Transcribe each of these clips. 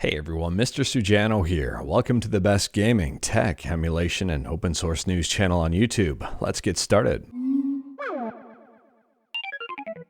Hey everyone, Mr. Sujano here. Welcome to the best gaming, tech, emulation, and open source news channel on YouTube. Let's get started.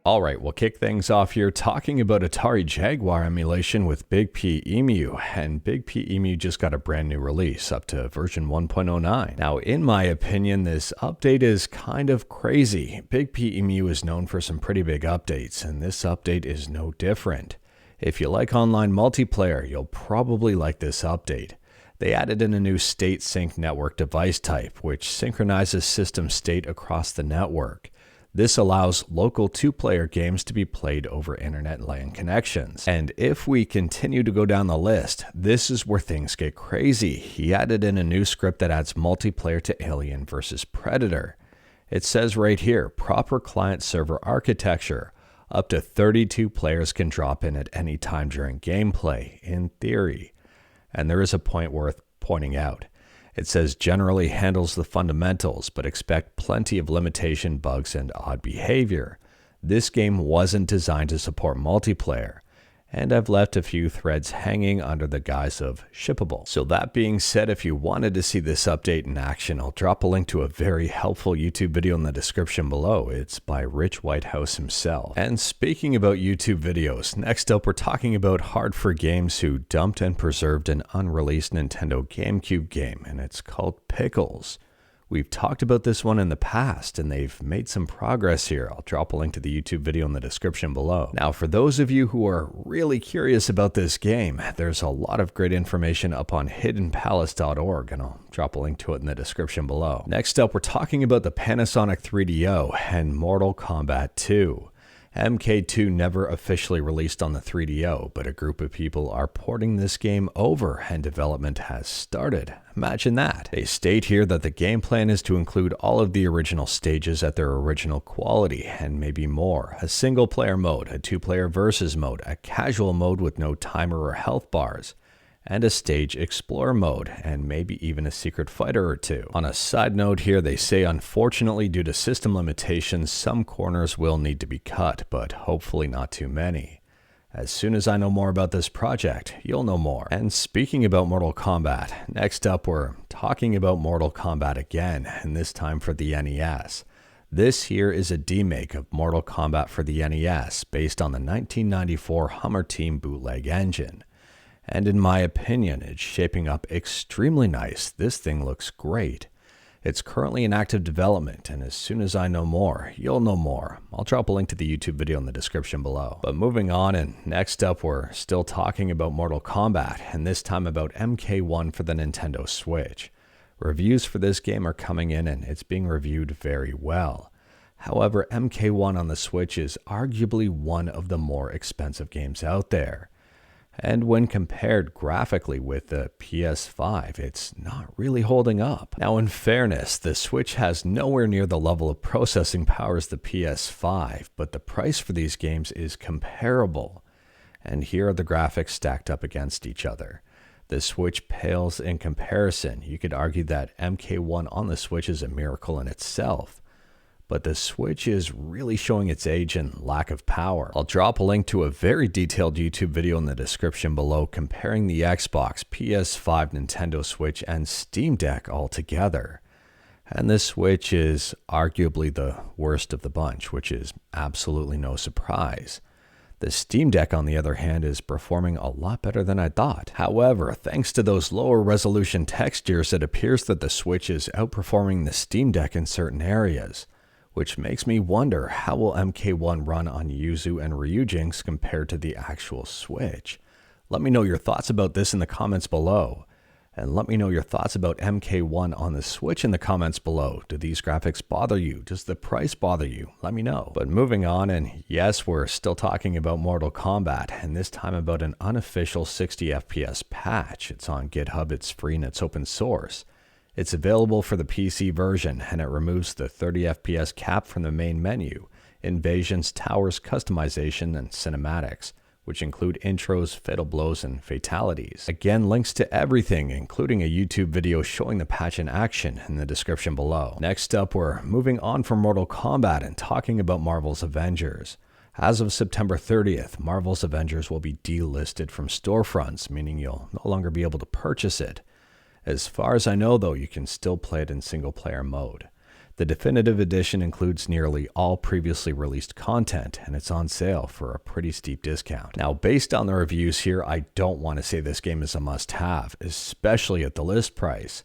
Alright, we'll kick things off here talking about Atari Jaguar emulation with BigPEmu, and BigPEmu just got a brand new release up to version 1.09. Now, in my opinion, this update is kind of crazy. BigPEmu is known for some pretty big updates, and this update is no different. If you like online multiplayer, you'll probably like this update. They added in a new state sync network device type, which synchronizes system state across the network. This allows local two-player games to be played over internet LAN connections. And if we continue to go down the list, this is where things get crazy. He added in a new script that adds multiplayer to Alien vs. Predator. It says right here, proper client-server architecture. Up to 32 players can drop in at any time during gameplay, in theory. And there is a point worth pointing out. It says generally handles the fundamentals, but expect plenty of limitation, bugs, and odd behavior. This game wasn't designed to support multiplayer, and I've left a few threads hanging under the guise of shippable. So that being said, if you wanted to see this update in action, I'll drop a link to a very helpful YouTube video in the description below. It's by Rich Whitehouse himself. And speaking about YouTube videos, next up we're talking about Hard for Games, who dumped and preserved an unreleased Nintendo GameCube game, and it's called Pickles. We've talked about this one in the past, and they've made some progress here. I'll drop a link to the YouTube video in the description below. Now, for those of you who are really curious about this game, there's a lot of great information up on hiddenpalace.org, and I'll drop a link to it in the description below. Next up, we're talking about the Panasonic 3DO and Mortal Kombat 2. MKII never officially released on the 3DO, but a group of people are porting this game over and development has started. Imagine that. They state here that the game plan is to include all of the original stages at their original quality and maybe more. A single player mode, a two-player versus mode, a casual mode with no timer or health bars, and a stage explorer mode, and maybe even a secret fighter or two. On a side note here, they say unfortunately due to system limitations, some corners will need to be cut, but hopefully not too many. As soon as I know more about this project, you'll know more. And speaking about Mortal Kombat, next up we're talking about Mortal Kombat again, and this time for the NES. This here is a demake of Mortal Kombat for the NES, based on the 1994 Hummer Team bootleg engine. And in my opinion, it's shaping up extremely nice. This thing looks great. It's currently in active development, and as soon as I know more, you'll know more. I'll drop a link to the YouTube video in the description below. But moving on, and next up we're still talking about Mortal Kombat, and this time about MK1 for the Nintendo Switch. Reviews for this game are coming in, and it's being reviewed very well. However, MK1 on the Switch is arguably one of the more expensive games out there. And when compared graphically with the PS5, it's not really holding up. Now, in fairness, the Switch has nowhere near the level of processing power as the PS5, but the price for these games is comparable. And here are the graphics stacked up against each other. The Switch pales in comparison. You could argue that MK1 on the Switch is a miracle in itself. But the Switch is really showing its age and lack of power. I'll drop a link to a very detailed YouTube video in the description below comparing the Xbox, PS5, Nintendo Switch, and Steam Deck all together. And the Switch is arguably the worst of the bunch, which is absolutely no surprise. The Steam Deck, on the other hand, is performing a lot better than I thought. However, thanks to those lower resolution textures, it appears that the Switch is outperforming the Steam Deck in certain areas, which makes me wonder how will MK1 run on Yuzu and Ryujinx compared to the actual Switch. Let me know your thoughts about this in the comments below. And let me know your thoughts about MK1 on the Switch in the comments below. Do these graphics bother you? Does the price bother you? Let me know. But moving on, and yes, we're still talking about Mortal Kombat, and this time about an unofficial 60 FPS patch. It's on GitHub, it's free, and it's open source. It's available for the PC version, and it removes the 30 FPS cap from the main menu, invasions, towers, customization, and cinematics, which include intros, fatal blows, and fatalities. Again, links to everything, including a YouTube video showing the patch in action, in the description below. Next up, we're moving on from Mortal Kombat and talking about Marvel's Avengers. As of September 30th, Marvel's Avengers will be delisted from storefronts, meaning you'll no longer be able to purchase it. As far as I know, though, you can still play it in single-player mode. The definitive edition includes nearly all previously released content, and it's on sale for a pretty steep discount. Now, based on the reviews here, I don't want to say this game is a must-have, especially at the list price.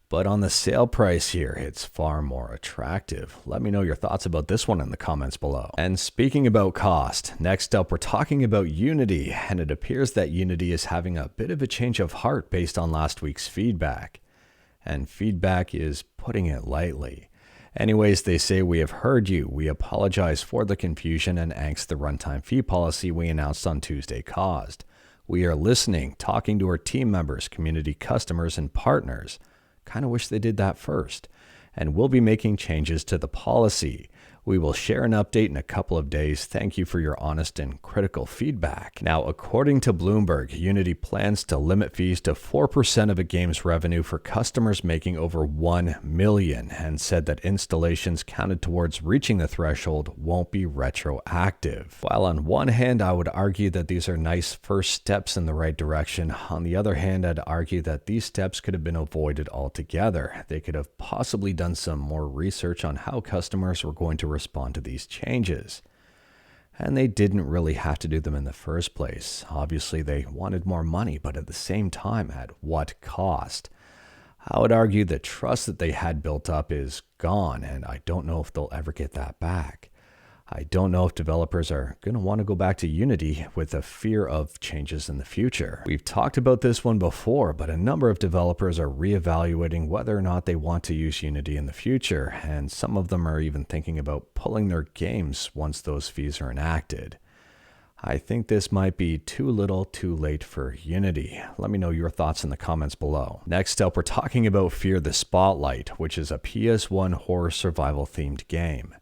But on the sale price here, it's far more attractive. Let me know your thoughts about this one in the comments below. And speaking about cost, next up we're talking about Unity, and it appears that Unity is having a bit of a change of heart based on last week's feedback. And feedback is putting it lightly. Anyways, they say, "We have heard you. We apologize for the confusion and angst the runtime fee policy we announced on Tuesday caused. We are listening, talking to our team members, community customers, and partners." Kind of wish they did that first. "And we'll be making changes to the policy. We will share an update in a couple of days. Thank you for your honest and critical feedback." Now, according to Bloomberg, Unity plans to limit fees to 4% of a game's revenue for customers making over 1 million, and said that installations counted towards reaching the threshold won't be retroactive. While on one hand, I would argue that these are nice first steps in the right direction, on the other hand, I'd argue that these steps could have been avoided altogether. They could have possibly done some more research on how customers were going to respond to these changes. And they didn't really have to do them in the first place. Obviously, they wanted more money, but at the same time, at what cost? I would argue the trust that they had built up is gone, and I don't know if they'll ever get that back. I don't know if developers are going to want to go back to Unity with a fear of changes in the future. We've talked about this one before, but a number of developers are reevaluating whether or not they want to use Unity in the future, and some of them are even thinking about pulling their games once those fees are enacted. I think this might be too little too late for Unity. Let me know your thoughts in the comments below. Next up, we're talking about Fear the Spotlight, which is a PS1 horror survival themed game.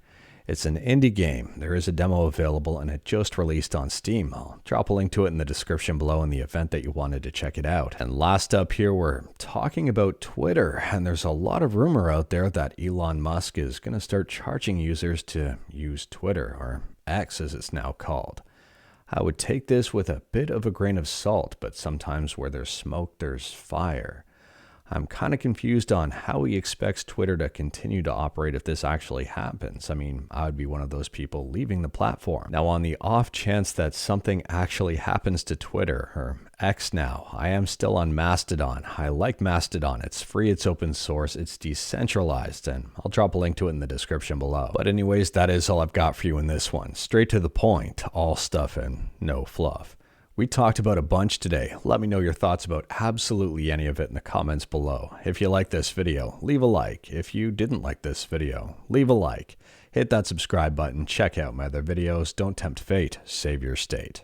It's an indie game. There is a demo available and it just released on Steam. I'll drop a link to it in the description below in the event that you wanted to check it out. And last up here, we're talking about Twitter, and there's a lot of rumor out there that Elon Musk is going to start charging users to use Twitter, or X as it's now called. I would take this with a bit of a grain of salt, but sometimes where there's smoke, there's fire. I'm kind of confused on how he expects Twitter to continue to operate if this actually happens. I mean, I would be one of those people leaving the platform. Now, on the off chance that something actually happens to Twitter, or X now, I am still on Mastodon. I like Mastodon. It's free, it's open source, it's decentralized, and I'll drop a link to it in the description below. But anyways, that is all I've got for you in this one. Straight to the point, all stuff and no fluff. We talked about a bunch today. Let me know your thoughts about absolutely any of it in the comments below. If you like this video, leave a like. If you didn't like this video, leave a like. Hit that subscribe button, check out my other videos. Don't tempt fate, save your state.